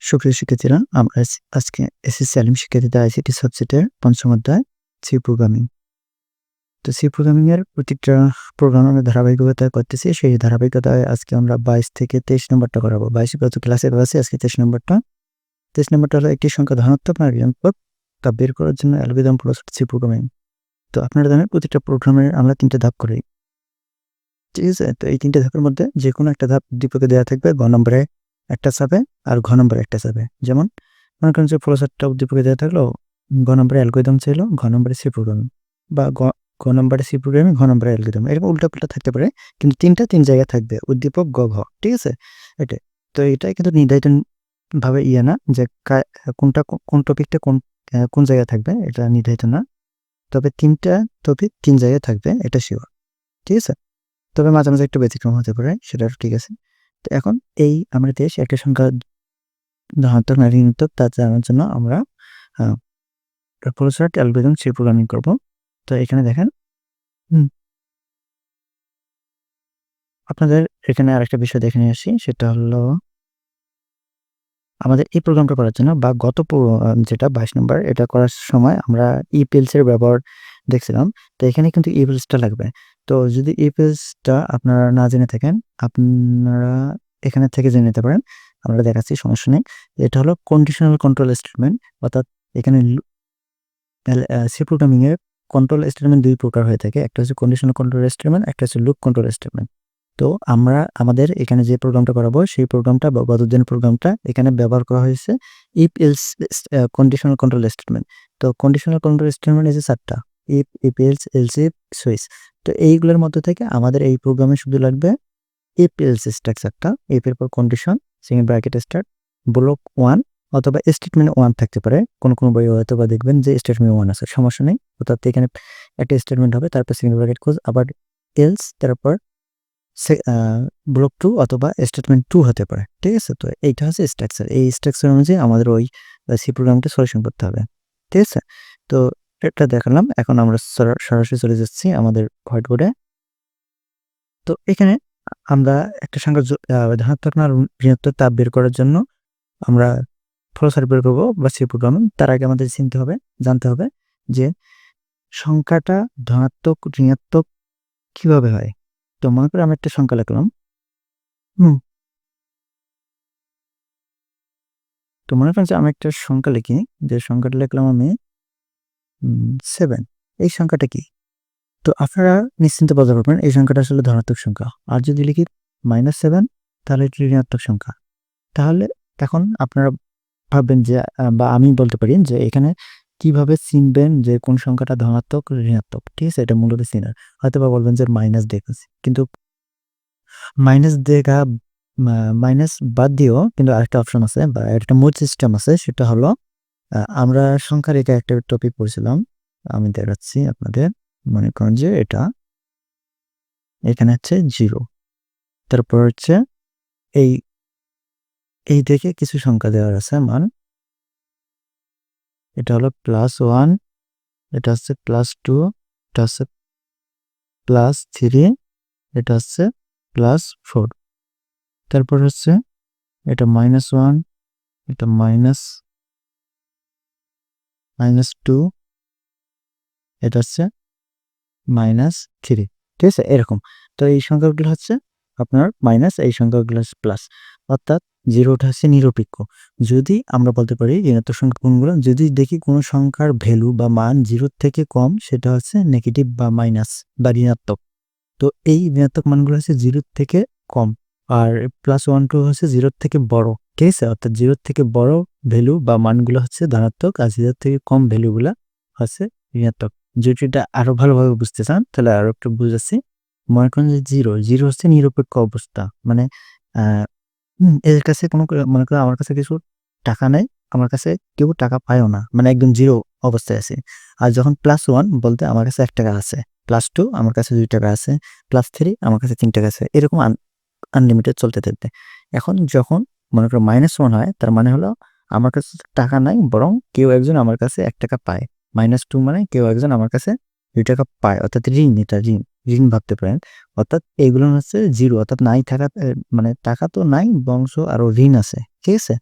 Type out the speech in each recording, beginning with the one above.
সুপ্রিয় শিক্ষার্থীরা, আমরা আজকে এসএসসি আলিম শিক্ষার্থীদের আইসিটি সাবজেক্টের ৫ম অধ্যায় সি প্রোগ্রামিং। তো সি প্রোগ্রামিং এর প্রত্যেকটা প্রোগ্রাম আমরা ধারাবাহিকতায় করতেছি। সেই ধারাবাহিকতায় আজকে আমরা ২২ থেকে ২৩ নম্বরটা করাবো। ২২ গত ক্লাসে করাছি, আজকে ২৩ নম্বরটা। ২৩ নম্বরটা হলো একটি সংখ্যা ধনাত্মক না ঋণাত্মক তা বের করার জন্য অ্যালগরিদম প্রসেস সি প্রোগ্রামিং। তো আপনারা জানেন প্রত্যেকটা প্রোগ্রামের আমরা ৩ টা ধাপ করি। ঠিক আছে? তো এই ৩ টা ধাপের মধ্যে যেকোনো একটা ধাপ উদ্দীপকে দেওয়া থাকবে। গ নম্বরে একটা চাপে আর ঘ নম্বরে একটা চাপে। যেমন মনে করেন যে ফ্লোচার্টটা উদ্দীপকে দেওয়া থাকলো, গ নম্বরে অ্যালগরিদম চাইলো, ঘ নম্বরে সি প্রোগ্রামিং বা গ নম্বরে সি প্রোগ্রামিং, ঘ নম্বরে অ্যালগরিদম। এরকম উল্টাপাল্টা থাকতে পারে। কিন্তু ৩ টা ৩ জায়গায় থাকবে। উদ্দীপক গ, ঘ। ঠিক আছে? এটাই। তো এটাই কিন্তু নির্ধারিত ভাবে না যে কোনটা কোন টপিকটা কোন জায়গায় থাকবে এটা নির্ধারিত না। তবে ৩ টা টপিক ৩ জায়গায় থাকবে এটা সিওর। ঠিক আছে? তবে মাঝে, মাঝে একটু ব্যতিক্রম হতে পারে, সেটা ঠিক আছে। তো এখন আমরা একটা সংখ্যা ধনাত্মক না ঋণাত্মক তা জানার জন্য আমরা আ ফ্লোচার্ট অ্যালগরিদম সি প্রোগ্রামিং করব। তো এখানে দেখেন, হুম, আপনাদের এখানে আরেকটা বিষয় দেখে নিয়ে আসি। সেটা হলো আমাদের এই প্রোগ্রামটা করার জন্য বা গত যেটা ২২ নম্বর এটা করার সময় আমরা ইপিএলস এর ব্যবহার দেখছিলাম। তো এখানে কিন্তু ইপিএলসটা লাগবে। তো যদি ইপিএলসটা আপনারা না জেনে থাকেন, আপনারা এখানে থেকে জেনে নিতে পারেন। আমরা দেখাচ্ছি, সমস্যা নেই। এটা হলো কন্ডিশনাল কন্ট্রোল স্টেটমেন্ট, অর্থাৎ এখানে সি প্রোগ্রামিং এর কন্ট্রোল স্টেটমেন্ট ২ প্রকার হয়ে থাকে। একটা হচ্ছে কন্ডিশনাল কন্ট্রোল স্টেটমেন্ট, একটা হচ্ছে লুপ কন্ট্রোল স্টেটমেন্ট। তো আমাদের এখানে যে প্রোগ্রামটা করাবো সেই প্রোগ্রামটা বা গত দিনের প্রোগ্রামটা এখানে ব্যবহার করা হয়েছে if else conditional control statement. তো কন্ডিশনাল কন্ট্রোল স্টেটমেন্ট এই যে ৪ টা if else, else if, switch. তো এইগুলোর মধ্যে থেকে আমাদের এই প্রোগ্রামে শুধু লাগবে ইফ এলস স্ট্রাকচারটা। ইফ এর পর condition, single bracket start, block 1 অথবা স্টেটমেন্ট 1 থাকতে পারে। কোন বইয়ে হয়তোবা দেখবেন যে স্টেটমেন্ট 1 আছে, সমস্যা নেই। অর্থাৎ এখানে একটা স্টেটমেন্ট হবে, তারপর সিঙ্গল ব্র্যাকেট ক্লোজ, আবার এলস, তারপর সে ব্লক 2 অথবা স্টেটমেন্ট 2 হতে পারে। ঠিক আছে? তো এইটা হচ্ছে স্ট্রাকচার। এই স্ট্রাকচার অনুযায়ী আমাদের ওই সি প্রোগ্রামটা সলিউশন করতে হবে। ঠিক আছে? তো এটা দেখালাম। এখন আমরা সরাসরি চলে যাচ্ছি আমাদের হোয়াইট বোর্ডে। তো এখানে আমরা একটা সংখ্যা ধনাত্মক না ঋণাত্মক তা বের করার জন্য আমরা ফ্লোচার্ট বের করব বা সি প্রোগ্রামিং। তার আগে আমাদের জানতে হবে যে সংখ্যাটা ধনাত্মক ঋণাত্মক কিভাবে হয়? তো মনে করি আমি একটা সংখ্যা লিখলাম। হুম, তো মনে করেন যে আমি একটা সংখ্যা লিখি, যে সংখ্যাটা লিখলাম আমি 7। এই সংখ্যাটা কি? তো আপনারা নিশ্চিন্তে বলতে পারবেন এই সংখ্যাটা আসলে ধনাত্মক সংখ্যা। আর যদি লিখি -7 তাহলে এটি ঋণাত্মক সংখ্যা। তাহলে এখন আপনারা ভাববেন যে বা আমি বলতে পারি যে এখানে কিভাবে চিনবেন যে কোন সংখ্যাটা ধনাত্মক, ঋণাত্মক। ঠিক আছে? এটা মূলত চিনার। হয়তোবা বলবেন যে মাইনাস দেখেছি। কিন্তু মাইনাস দেখা মাইনাস বাদ দিয়েও কিন্তু আরেকটা অপশন আছে বা একটা মোড সিস্টেম আছে, সেটা হলো আমরা সংখ্যা রেখে একটা টপিক পড়ছিলাম। আমি দেখাচ্ছি আপনাদের। মনে করেন যে এখানে হচ্ছে 0। তারপর হচ্ছে এই এই দিকে কিছু সংখ্যা দেওয়া আছে মান। এটা হলো +1, এটা হচ্ছে +2, এটা হচ্ছে +3, এটা হচ্ছে +4। তারপর হচ্ছে এটা -1, এটা -2, এটা হচ্ছে -3। ঠিক আছে? এরকম। তো এই সংখ্যাগুলো হচ্ছে আপনার মাইনাস, এই সংখ্যাগুলো হচ্ছে প্লাস। অর্থাৎ 0 টা হচ্ছে নিরপেক্ষ। যদি আমরা বলতে পারি ঋণাত্মক সংখ্যা কোনগুলো? যদি দেখি কোন সংখ্যার ভ্যালু বা মান 0 থেকে কম, সেটা হচ্ছে নেগেটিভ বা মাইনাস বা ঋণাত্মক। তো এই ঋণাত্মক মানগুলো হচ্ছে 0 থেকে কম। আর +1, 2 হচ্ছে 0 থেকে বড়। ঠিক আছে? অর্থাৎ 0 থেকে বড় ভ্যালু বা মানগুলো হচ্ছে ধনাত্মক, আর 0 থেকে কম ভ্যালুগুলা হচ্ছে ঋণাত্মক। যদি এটা আরো ভালোভাবে বুঝতে চান তাহলে আরো একটু বুঝাচ্ছি। মনে করেন যে 0 হচ্ছে নিরপেক্ষ অবস্থা। মানে আ এর কাছে মনে করেন আমার কাছে কিছু টাকা নাই, আমার কাছে কেউ টাকা পায়ও না। মানে একদম 0 অবস্থায় আছি। আর যখন +1 বলতে আমার কাছে ৳১ আছে। +2 আমার কাছে ৳2 আছে। +3 আমার কাছে ৳3 আছে। এরকম আনলিমিটেড চলতে থাকবে। এখন যখন মনে করেন -1 হয়, তার মানে হলো আমার কাছে টাকা নাই, বরং কেউ একজন আমার কাছে ৳১ পায়। -2 মানে কেউ একজন আমার কাছে ৳2 পায়। অর্থাৎ ঋণ, এটা ঋণ। ঋণ ভাবতে পারেন। অর্থাৎ এগুলো হচ্ছে 0, অর্থাৎ নাই থাকা মানে টাকা তো নাই, বরঞ্চ আরো ঋণ আছে। ঠিক আছে?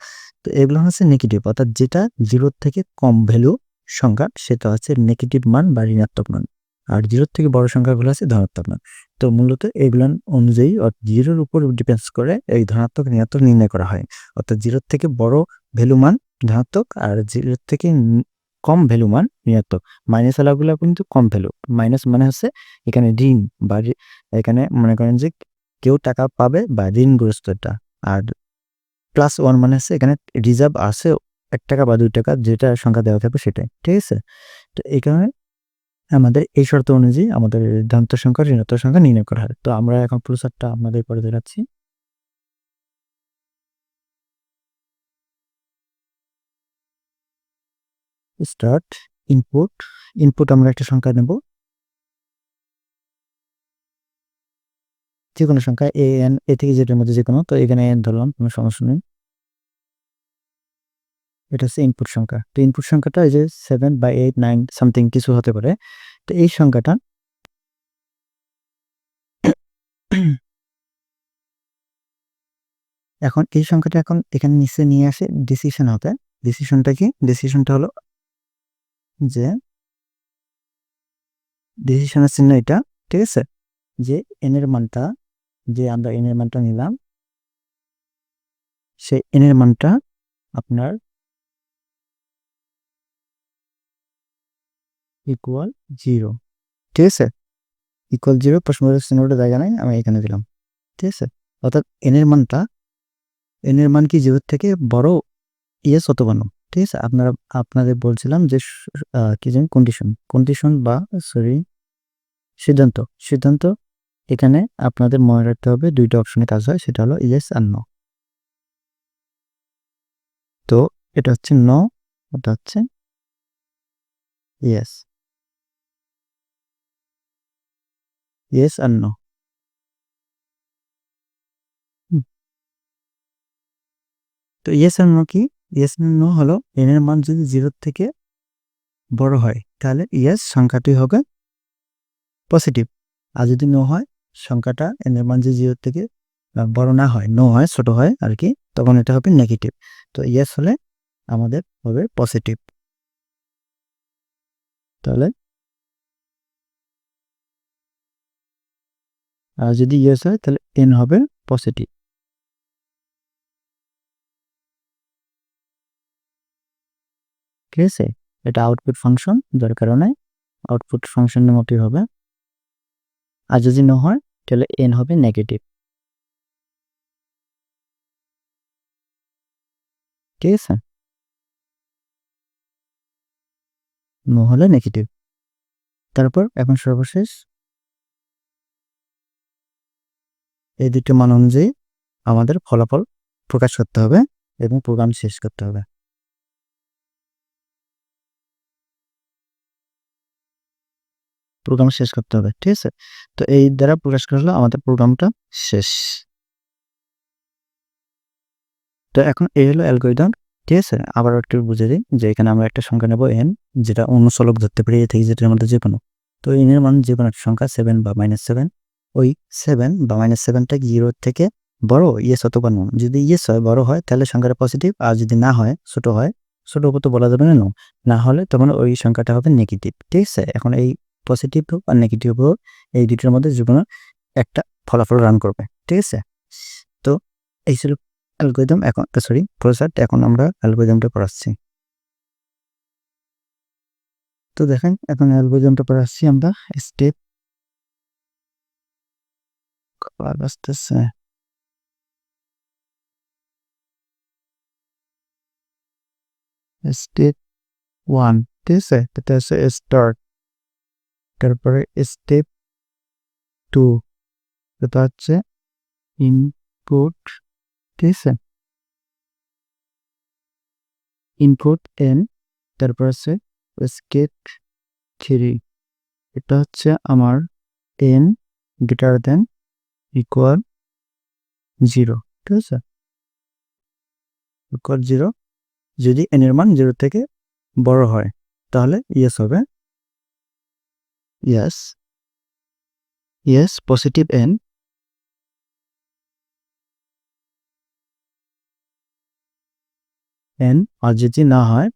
তো এগুলো হচ্ছে নেগেটিভ, অর্থাৎ যেটা 0 থেকে কম ভ্যালু সংখ্যা সেটা হচ্ছে নেগেটিভ মান বা ঋণাত্মক মান, আর 0 থেকে বড় সংখ্যাগুলো আছে ধনাত্মক মান। তো মূলত এগুলো অনুযায়ী 0-র উপর ডিপেন্ডস করে এই ধনাত্মক ঋণাত্মক নির্ণয় করা হয়। অর্থাৎ 0 থেকে বড় ভ্যালু মান ধনাত্মক আর 0 থেকে কম ভ্যালু মান ঋণাত্মক। মাইনাস ওয়ালাগুলো কিন্তু কম ভ্যালু। মাইনাস মানে হচ্ছে এখানে ঋণ বা এখানে মনে করেন যে কেউ টাকা পাবে বা ঋণগ্রস্ত এটা। আর +1 মানে হচ্ছে এখানে রিজার্ভ আছে ৳1 বা ৳2 যেটা সংখ্যা দেওয়া থাকবে সেটাই। ঠিক আছে? তো এই কারণে আমাদের এই শর্ত অনুযায়ী আমাদের ধনাত্মক সংখ্যা, ঋণাত্মক সংখ্যা নির্ণয় করা হয়। তো আমরা এখন ফ্লোচার্টটা আপনাদের করে দেখাচ্ছি। স্টার্ট, ইনপুট, ইনপুট আমরা একটা সংখ্যা নেব। যেকোনো সংখ্যা an, a থেকে যেটার মধ্যে যেকোনো। তো এখানে n ধরলাম, কোনো সমস্যা নেই। এটা হচ্ছে ইনপুট সংখ্যা। তো ইনপুট সংখ্যাটা এই যে 7 বা 8, 9 সামথিং কিছু হতে পারে। তো এই সংখ্যাটা এখন এই সংখ্যাটা এখন এখানে নিচে নিয়ে আসে ডিসিশন হবে। ডিসিশনটা কি? ডিসিশনটা হলো যে ডিসিশনের চিহ্ন এটা, ঠিক আছে? যে n এর মানটা, যে আমরা n এর মানটা নিলাম, সেই n এর মানটা আপনার ইকুয়াল 0, ঠিক আছে? ইকুয়াল 0 প্রশ্নবোধক চিহ্নটা জায়গা নাই, আমি এখানে দিলাম। ঠিক আছে? অর্থাৎ n এর মানটা, n এর মান কি 0 থেকে বড়, ইয়েস অথবা নো। ঠিক আছে? আপনাদের বলছিলাম যে কি জানি কন্ডিশন বা সরি সিদ্ধান্ত। সিদ্ধান্ত এখানে আপনাদের মনে রাখতে হবে ২ টা অপশনে কাজ হয়, সেটা হলো ইয়েস আর নো। তো এটা হচ্ছে নো, এটা হচ্ছে ইয়েস। ইয়েস আর নো। তো ইয়েস আর নো কি? ইয়েস আর নো হলো n এর মান যদি 0 থেকে বড় হয় তাহলে ইয়েস সংখ্যাটি হবে পজিটিভ। আর যদি নো হয়, সংখ্যাটা n এর মান যদি 0 থেকে বড় না হয়, নো হয়, ছোট হয় আরকি, তখন এটা হবে নেগেটিভ। তো ইয়েস হলে আমাদের হবে পজিটিভ। তাহলে আর যদি ইয়েস হয় তাহলে n হবে পজিটিভ। ঠিক আছে? এটা আউটপুট ফাংশন, যার কারণে আউটপুট ফাংশনের মতই হবে। আর যদি নো হয় তাহলে n হবে নেগেটিভ। ঠিক আছে? নো হলে নেগেটিভ। তারপর এখন সর্বশেষ এই দুটো মান অনুযায়ী আমাদের ফলাফল প্রকাশ করতে হবে এবং প্রোগ্রাম শেষ করতে হবে। প্রোগ্রাম শেষ করতে হবে। ঠিক আছে? তো এই দ্বারা প্রকাশ করা হলো আমাদের প্রোগ্রামটা শেষ। তো এখন এই হলো অ্যালগরিদম। ঠিক আছে? আবারও একটু বুঝিয়ে দিই যে এখানে আমরা একটা সংখ্যা নেব n, যেটা অন্য চলক ধরতে পারি a থেকে যেটার মধ্যে যেকোনো। তো n এর মান যেকোনো একটা সংখ্যা 7 বা -7, ওই 7 বা -7 টা 0 থেকে বড়, ইয়েস অথবা নো। যদি ইয়েস হয়, বড় হয়, তাহলে সংখ্যাটা পজিটিভ, আর যদি না হয়, ছোট হয়, ছোট হলে তো বলা যাবে না নো। না হলে তখন ওই সংখ্যাটা হবে নেগেটিভ। ঠিক আছে? এখন এই পজিটিভ হোক আর নেগেটিভ হোক, এই দুটোর মধ্যে যেকোনো একটা ফলাফল রান করবে। ঠিক আছে? তো এই ছিল অ্যালগরিদম। এখন সরি ফ্লোচার্ট। এখন আমরা অ্যালগরিদমটা পড়াচ্ছি। তো দেখেন এখন অ্যালগরিদমটা পড়াচ্ছি আমরা। স্টেপ আসতেছে। স্টেপ 1, ঠিক আছে? এটা হচ্ছে স্টার্ট। তারপরে স্টেপ 2, এটা হচ্ছে ইনপুট, ঠিক আছে? ইনপুট n, তারপর আছে স্টেপ 3, এটা হচ্ছে আমার n গ্রেটার দেন ইকুয়াল 0, ঠিক আছে? ইকুয়াল 0, যদি n এর মান 0 থেকে বড় হয় তাহলে ইয়েস হবে। Yes, yes positive n, N, আর যদি না হয়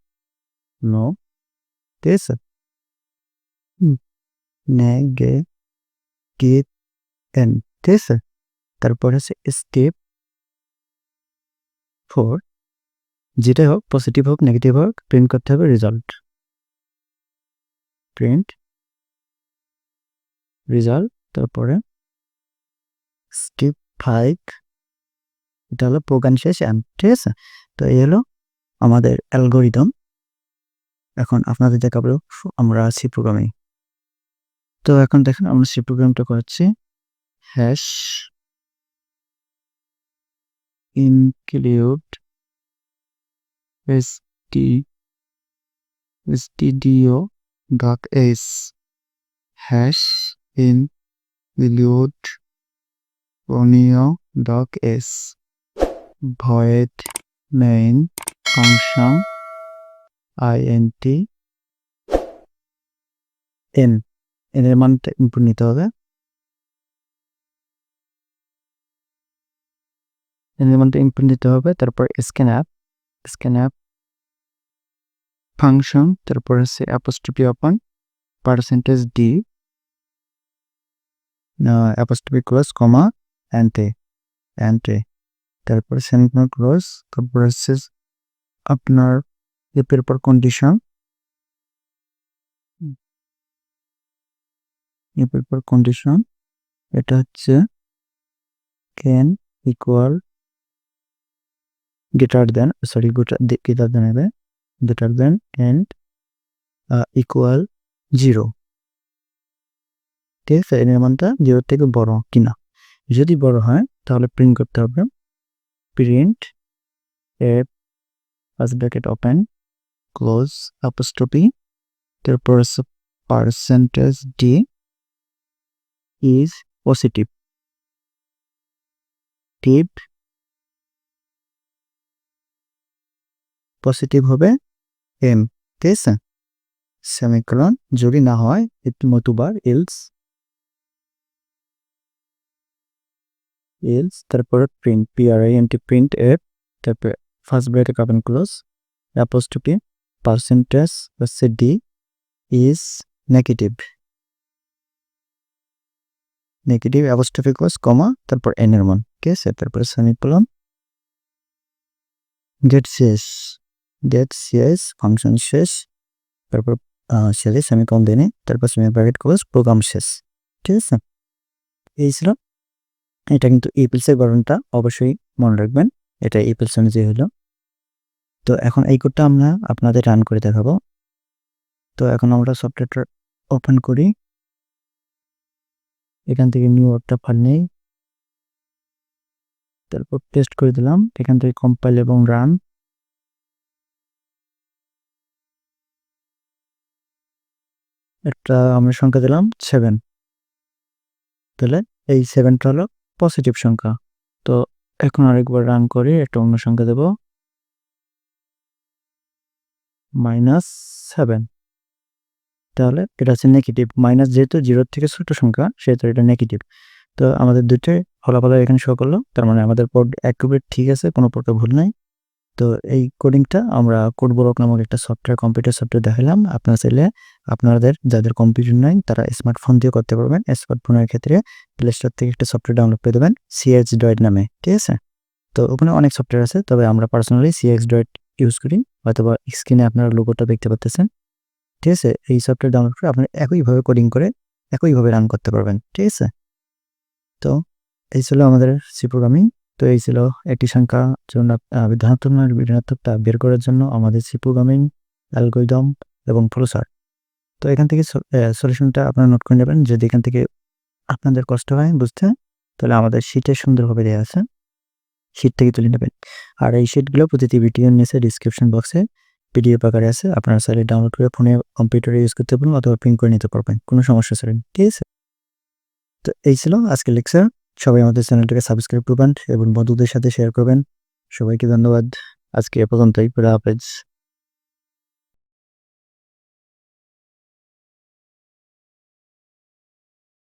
নো, ঠিক আছে, নেগেটিভ এন, ঠিক আছে। তারপর আছে স্টেপ 4, যেটাই হোক পজিটিভ হোক নেগেটিভ হোক প্রিন্ট করতে হবে রেজাল্ট, প্রিন্ট রেজাল্ট। তারপরে স্টেপ 5, এটা হলো প্রোগ্রাম শেষ এন্ড, ঠিক আছে। তো এই হলো আমাদের অ্যালগোরিদম। এখন আপনাদের দেখাবো আমরা সি প্রোগ্রামিং। তো এখন দেখেন আমরা সি প্রোগ্রামটা করাচ্ছি। Hash include stdio.h, hash include onio.h, void main function int n, এর মানটা ইনপুট নিতে হবে, তারপর স্ক্যান অ্যাপ ফাংশন, তারপর আছে apostrophe open %d apostrophe close comma এন্টে, তারপর সেমিকোলন ক্লোজ, তারপর আছে আপনার এর পর কন্ডিশন, এটা হচ্ছে can equal greater than and equal 0, ঠিক আছে। এর মানটা 0 থেকে বড় কিনা, যদি বড় হয় তাহলে প্রিন্ট করতে হবে print F first bracket open close apostrophe, তারপর আছে %d ইজ পজিটিভ, পজিটিভ হবে এম, ঠিক আছে, সেমিকোলন, যদি না হয় একটু নতুবার এলস, তারপর প্রিন্ট প্রিন্ট এফ, তারপর first bracket open close apostrophe %d is negative apostrophe close কমা, তারপর এন এর মান, ঠিক আছে, তারপর সেমিকোলন গেট শেষ ফাংশন শেষ, তারপর শেষে সেমিকোলন দেনে, তারপর সেমি ব্র্যাকেট ক্লোজ প্রোগ্রাম শেষ, ঠিক আছে। এই ছিল, এটা কিন্তু ইপিএলসি এর গঠনটা অবশ্যই মনে রাখবেন, এটা ইপিএলসি অনুযায়ী হলো। তো এখন এই কোডটা আমরা আপনাদের রান করে দেখাবো। তো এখন আমরা সফটওয়্যারটা ওপেন করি, এখান থেকে নিউ একটা ফাইল নেই, তারপর টেস্ট করে দিলাম, এখান থেকে কম্পাইল এবং রান, একটা আমরা সংখ্যা দিলাম 7, তাহলে এই 7টা হলো পজিটিভ সংখ্যা। তো এখন আরেকবার রান করি, একটা অন্য সংখ্যা দেব -7, তাহলে এটা হচ্ছে নেগেটিভ, মাইনাস যেহেতু 0 থেকে ছোট সংখ্যা সেহেতু এটা নেগেটিভ। তো আমাদের দুটোই ফলাফল এখানে শো করলো, তার মানে আমাদের কোড অ্যাকুরেট ঠিক আছে, কোনো প্রকার ভুল নাই। তো এই কোডিংটা আমরা কোড ব্লক নামক একটা কম্পিউটার সফটওয়্যার দেখালাম। আপনারা চাইলে আপনাদের যাদের কম্পিউটার নাই তারা স্মার্টফোন দিয়ে করতে পারবেন। স্মার্টফোনের ক্ষেত্রে প্লে স্টোর থেকে একটা সফটওয়্যার ডাউনলোড করে দেবেন CH নামে, ঠিক আছে। তো ওখানে অনেক সফটওয়্যার আছে, তবে আমরা পার্সোনালি CH ইউজ করি, হয়তোবা স্ক্রিনে আপনারা লোগোটা দেখতে পাচ্ছেন, ঠিক আছে। এই সফটওয়্যার ডাউনলোড করে আপনারা একইভাবে কোডিং করে একইভাবে রান করতে পারবেন, ঠিক আছে। তো এই ছিল আমাদের সি প্রোগ্রামিং। তো এই ছিল একটি সংখ্যা জন্য ধনাত্মক ঋণাত্মকটা বের করার জন্য আমাদের সি প্রোগ্রামিং অ্যালগরিদম এবং ফ্লোচার্ট। তো এখান থেকে সলিউশনটা আপনারা নোট করে নেবেন, যদি এখান থেকে আপনাদের কষ্ট হয় বুঝতে, তাহলে আমাদের শীটে সুন্দরভাবে দেওয়া আছে, শীট থেকে তুলে নেবেন। আর এই শীটগুলো প্রতিটি ভিডিওর নিচে ডিসক্রিপশন বক্সে পিডিএফ আকারে আছে, আপনারা চাইলে ডাউনলোড করে ফোনে কম্পিউটারে ইউজ করতে পারবেন অথবা প্রিন্ট করে নিতে পারবেন, কোনো সমস্যা ছাড়াই, ঠিক আছে। তো এই ছিল আজকের লেকচার। সবাই আমাদের চ্যানেলটাকে সাবস্ক্রাইব করবেন এবং বন্ধুদের সাথে শেয়ার করবেন। সবাইকে ধন্যবাদ। আজকে এ পর্যন্তই। খোদা হাফেজ।